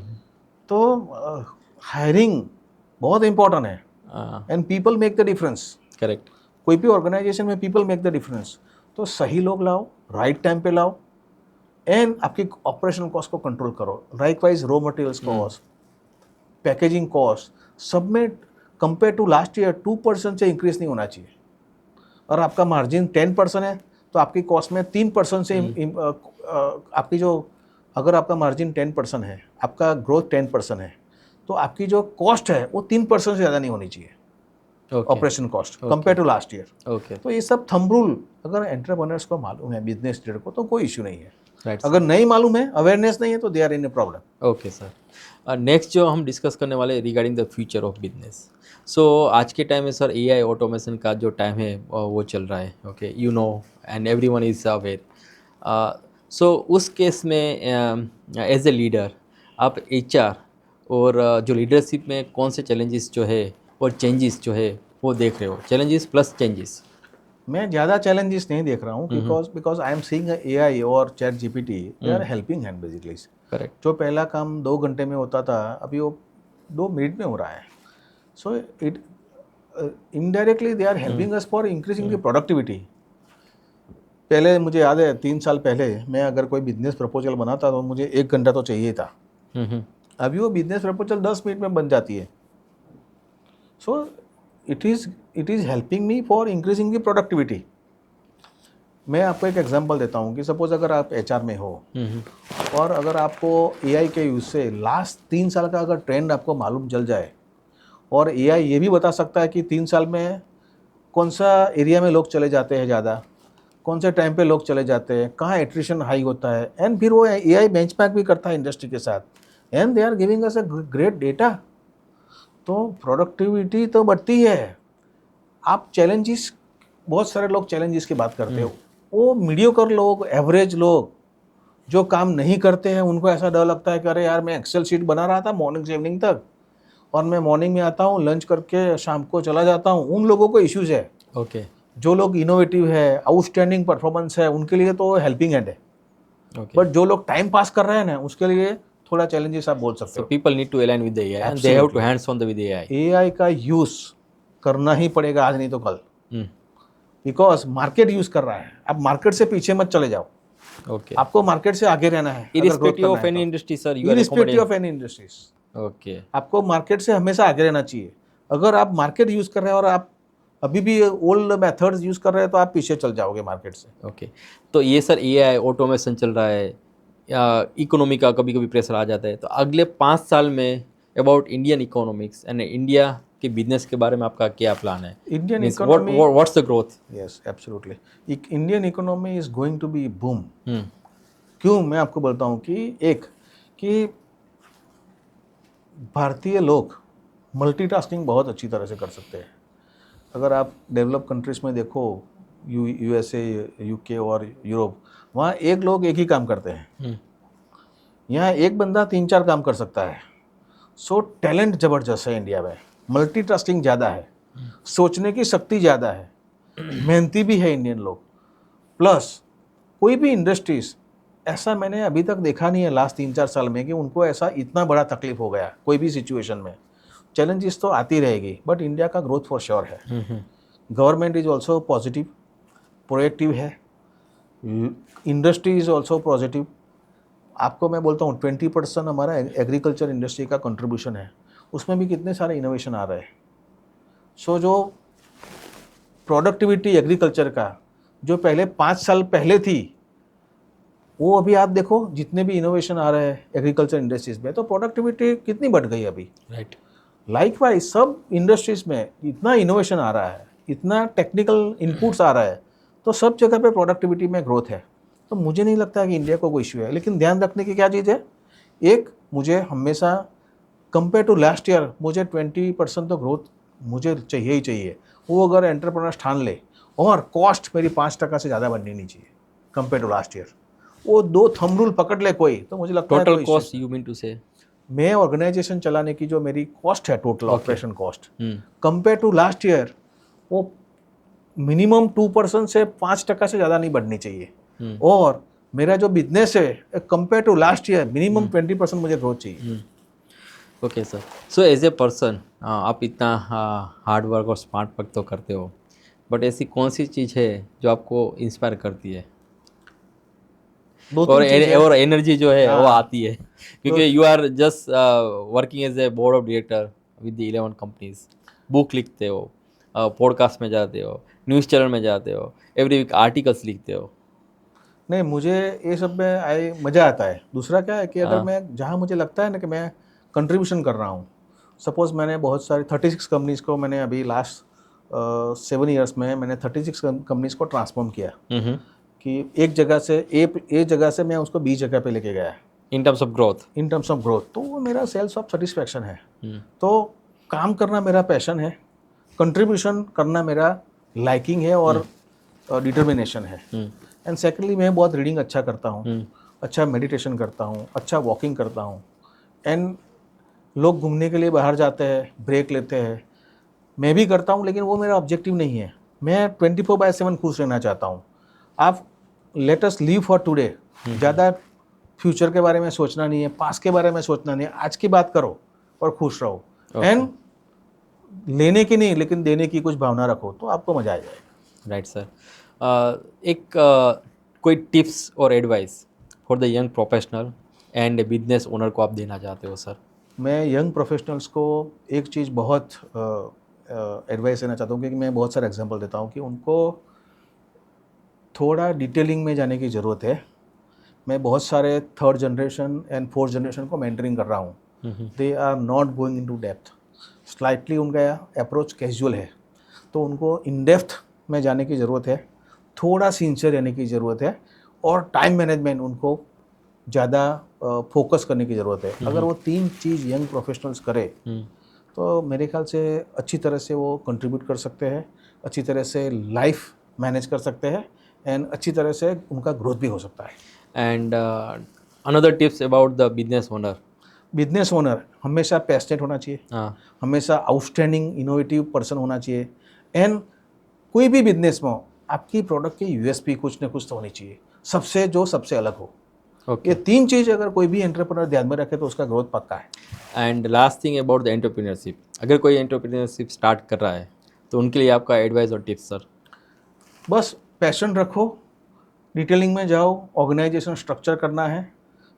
तो हायरिंग बहुत इंपॉर्टेंट है, and people make the difference. Correct. कोई भी ऑर्गेनाइजेशन में पीपल मेक द डिफरेंस। तो सही लोग लाओ, राइट टाइम पे लाओ, एंड आपकी ऑपरेशन कॉस्ट को कंट्रोल करो। Likewise raw materials cost, packaging cost, सब में कंपेयर टू लास्ट ईयर 2% से इंक्रीज नहीं होना चाहिए। और आपका मार्जिन 10% है, तो आपकी कॉस्ट में 3% से आपकी जो, अगर आपका मार्जिन 10% है, आपका ग्रोथ 10% है, तो आपकी जो कॉस्ट है वो 3% से ज़्यादा नहीं होनी चाहिए operation cost compare to last year. Okay. तो ये सब थंब रूल अगर एंटरप्रेन्योर्स को मालूम है, बिजनेस लीडर को, तो कोई इश्यू नहीं है। राइट। अगर नहीं मालूम है, अवेयरनेस नहीं है, तो they are in a problem. Okay sir. Next जो हम डिस्कस करने वाले regarding the future of business. So आज के टाइम में सर एआई ऑटोमेशन का जो टाइम है वो चल रहा है। Okay, you know and everyone is aware. So उस केस में एज ए लीडर आप एचआर और जो लीडरशिप में कौन से चैलेंजेस जो है और चेंजेस जो है वो देख रहे हो? Challenges plus changes. मैं ज़्यादा चैलेंजेस नहीं देख रहा हूँ, because I am seeing AI और ChatGPT, they are helping hand basically. Correct. जो पहला काम 2 घंटे में होता था, अभी वो 2 मिनट में हो रहा है। So it indirectly they are helping us for increasing the productivity. पहले मुझे याद है 3 साल पहले मैं अगर कोई बिजनेस प्रपोजल बनाता तो मुझे 1 घंटा तो चाहिए था। अभी वो बिजनेस प्रपोजल 10 मिनट में बन जाती है। So it is helping me for increasing the productivity. मैं आपको एक एग्जांपल देता हूँ कि सपोज अगर आप एचआर में हो और अगर आपको एआई के यूज़ से लास्ट 3 साल का अगर ट्रेंड आपको मालूम चल जाए, और एआई ये भी बता सकता है कि 3 साल में कौन सा एरिया में लोग चले जाते हैं ज़्यादा, कौन से टाइम पे लोग चले जाते हैं, कहाँ एट्रिशन हाई होता है, एंड फिर वो एआई बेंचमार्क भी करता है इंडस्ट्री के साथ, and they are giving us a great data. तो प्रोडक्टिविटी तो बढ़ती है। आप चैलेंजेस, बहुत सारे लोग चैलेंजेस की बात करते हो, वो मीडियोकर लोग, एवरेज लोग जो काम नहीं करते हैं, उनको ऐसा डर लगता है कि अरे यार मैं एक्सेल शीट बना रहा था मॉर्निंग से इवनिंग तक, और मैं मॉर्निंग में आता हूँ, लंच करके शाम को चला जाता हूँ। उन लोगों को इश्यूज है। ओके। जो लोग इनोवेटिव है, आउटस्टैंडिंग परफॉर्मेंस है, उनके लिए तो हेल्पिंग हैंड है। बट जो लोग टाइम पास कर रहे हैं ना, उसके लिए थोड़ा चैलेंजेस आप बोल सकते हो। People need to align with the AI and they have to hands on the with AI. AI का यूज करना ही पड़ेगा आज नहीं तो कल, बिकॉज मार्केट यूज कर रहा है। आप मार्केट से पीछे मत चले जाओ। ओके। आपको मार्केट से आगे रहना है। Irrespective of any industry sir, you are irrespective of any industries, okay, आपको मार्केट से हमेशा आगे रहना चाहिए। अगर आप मार्केट यूज कर रहे हैं और आप अभी भी ओल्ड मेथड्स यूज कर रहे हैं, तो आप पीछे चल जाओगे मार्केट से। ओके। तो ये सर एआई ऑटोमेशन चल रहा है, इकोनॉमी का कभी कभी प्रेशर आ जाता है, तो अगले 5 साल में about Indian economics and India के बिजनेस के बारे में आपका क्या प्लान है? Indian economy, what's the growth? Yes absolutely, Indian economy is going to be boom. क्यों? मैं आपको बोलता हूँ कि भारतीय लोग मल्टीटास्किंग बहुत अच्छी तरह से कर सकते हैं। अगर आप डेवलप कंट्रीज में देखो, यूएसए, यूके और यूरोप, वहाँ एक लोग एक ही काम करते हैं। यहाँ एक बंदा 3-4 काम कर सकता है। सो टैलेंट ज़बरदस्त है इंडिया में, मल्टीटास्किंग ज़्यादा है, सोचने की शक्ति ज़्यादा है, मेहनती भी है इंडियन लोग, प्लस कोई भी इंडस्ट्रीज ऐसा मैंने अभी तक देखा नहीं है लास्ट 3-4 साल में कि उनको ऐसा इतना बड़ा तकलीफ हो गया कोई भी सिचुएशन में। चैलेंजेस तो आती रहेगी, बट इंडिया का ग्रोथ फॉर श्योर है। Government is also positive, proactive है, इंडस्ट्री इज ऑल्सो पॉजिटिव। आपको मैं बोलता हूँ 20% हमारा एग्रीकल्चर इंडस्ट्री का कंट्रीब्यूशन है, उसमें भी कितने सारे इनोवेशन आ रहे हैं। सो जो प्रोडक्टिविटी एग्रीकल्चर का जो पहले 5 साल पहले थी, वो अभी आप देखो जितने भी इनोवेशन आ रहे हैं एग्रीकल्चर इंडस्ट्रीज में, तो प्रोडक्टिविटी कितनी बढ़ गई अभी। राइट। लाइकवाइज सब इंडस्ट्रीज में इतना इनोवेशन आ रहा है, इतना टेक्निकल इनपुट्स आ रहा है, तो सब जगह पे प्रोडक्टिविटी में ग्रोथ है। तो मुझे नहीं लगता कि इंडिया को कोई इश्यू है। लेकिन ध्यान रखने की क्या चीज़ है, एक मुझे हमेशा कंपेयर टू लास्ट ईयर मुझे 20% तो ग्रोथ मुझे चाहिए ही चाहिए। वो अगर एंटरप्रेन्योर ठान ले, और कॉस्ट मेरी 5% से ज़्यादा बननी नहीं चाहिए कंपेयर टू लास्ट ईयर। वो 2 थंब रूल पकड़ ले कोई, तो मुझे लगता है total cost you mean to say, मैं ऑर्गेनाइजेशन चलाने की जो मेरी कॉस्ट है, total operation cost compare to last year, वो मिनिमम 2% से 5% से ज़्यादा नहीं बढ़नी चाहिए। और मेरा जो बिजनेस है compare to last year minimum 20% मुझे ग्रोथ चाहिए। Okay sir. So as a person आप इतना हार्ड वर्क और स्मार्ट वर्क तो करते हो, बट ऐसी कौन सी चीज़ है जो आपको इंस्पायर करती है और एनर्जी जो है वो आती है? क्योंकि you are just working as a board of director with 11 companies, book लिखते हो, पॉडकास्ट में जाते हो, न्यूज़ चैनल में जाते हो, एवरी वीक आर्टिकल्स लिखते हो। नहीं, मुझे ये सब में मज़ा आता है। दूसरा क्या है कि अगर मैं जहाँ मुझे लगता है ना कि मैं कंट्रीब्यूशन कर रहा हूँ, सपोज मैंने बहुत सारी 36 कंपनीज़ को मैंने अभी लास्ट 7 ईयर्स में मैंने 36 कंपनीज़ को ट्रांसफॉर्म किया कि एक जगह से मैं उसको 20 जगह पे लेके गया इन टर्म्स ऑफ ग्रोथ। तो वो मेरा सेल्स ऑफ सेटिस्फैक्शन है। तो काम करना मेरा पैशन है, कंट्रीब्यूशन करना मेरा लाइकिंग है और डिटर्मिनेशन है। एंड सेकेंडली मैं बहुत रीडिंग अच्छा करता हूँ, अच्छा मेडिटेशन करता हूँ, अच्छा वॉकिंग करता हूँ। एंड लोग घूमने के लिए बाहर जाते हैं, ब्रेक लेते हैं, मैं भी करता हूँ, लेकिन वो मेरा ऑब्जेक्टिव नहीं है। मैं 24/7 खुश रहना चाहता हूँ। आप let us live for today, ज़्यादा फ्यूचर के बारे में सोचना नहीं है, पास्ट के बारे में सोचना नहीं है, आज की बात करो और खुश रहो। एंड लेने की नहीं लेकिन देने की कुछ भावना रखो, तो आपको मज़ा आ जाएगा। Right sir. एक कोई टिप्स और advice for the young professional and business owner को आप देना चाहते हो सर? मैं यंग प्रोफेशनल्स को एक चीज़ बहुत एडवाइस देना चाहता हूँ, क्योंकि मैं बहुत सारे एग्जांपल देता हूँ कि उनको थोड़ा डिटेलिंग में जाने की ज़रूरत है। मैं बहुत सारे 3rd generation and 4th generation को मेंटरिंग कर रहा हूँ। They are not going into depth, slightly उनका अप्रोच कैजुअल है, तो उनको इन डेप्थ में जाने की ज़रूरत है, थोड़ा सिंसियर रहने की ज़रूरत है, और टाइम मैनेजमेंट उनको ज़्यादा फोकस करने की ज़रूरत है। अगर वो 3 चीज़ यंग प्रोफेशनल्स करे तो मेरे ख्याल से अच्छी तरह से वो कंट्रीब्यूट कर सकते हैं, अच्छी तरह से लाइफ मैनेज कर सकते हैं, एंड अच्छी तरह से उनका ग्रोथ भी हो सकता है। And another tips about the business owner हमेशा पैशनेट होना चाहिए, हमेशा आउटस्टैंडिंग इनोवेटिव पर्सन होना चाहिए। एंड कोई भी बिजनेस में आपकी प्रोडक्ट की यूएसपी कुछ ना कुछ तो होनी चाहिए, सबसे अलग हो। ये 3 चीज़ अगर कोई भी एंटरप्रेन्योर ध्यान में रखे तो उसका ग्रोथ पक्का है। And last thing about the entrepreneurship, अगर कोई एंटरप्रेन्योरशिप स्टार्ट कर रहा है तो उनके लिए आपका एडवाइस और टिप्स सर? बस पैशन रखो, डिटेलिंग में जाओ, ऑर्गेनाइजेशन स्ट्रक्चर करना है,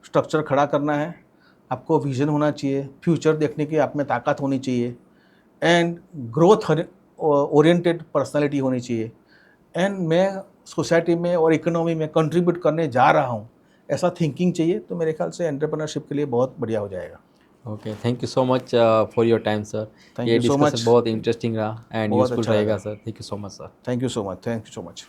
स्ट्रक्चर खड़ा करना है, आपको विजन होना चाहिए, फ्यूचर देखने की आप में ताकत होनी चाहिए, एंड ग्रोथ ओरिएंटेड पर्सनालिटी होनी चाहिए। एंड मैं सोसाइटी में और इकोनॉमी में कंट्रीब्यूट करने जा रहा हूँ, ऐसा थिंकिंग चाहिए, तो मेरे ख्याल से एंटरप्रेन्योरशिप के लिए बहुत बढ़िया हो जाएगा। Okay, thank you so much for your time sir. Thank ये you so डिस्कशन much. बहुत इंटरेस्टिंग रहा एंड बहुत यूजफुल अच्छा रहेगा लगा। Sir. Thank you so much sir. Thank you so much.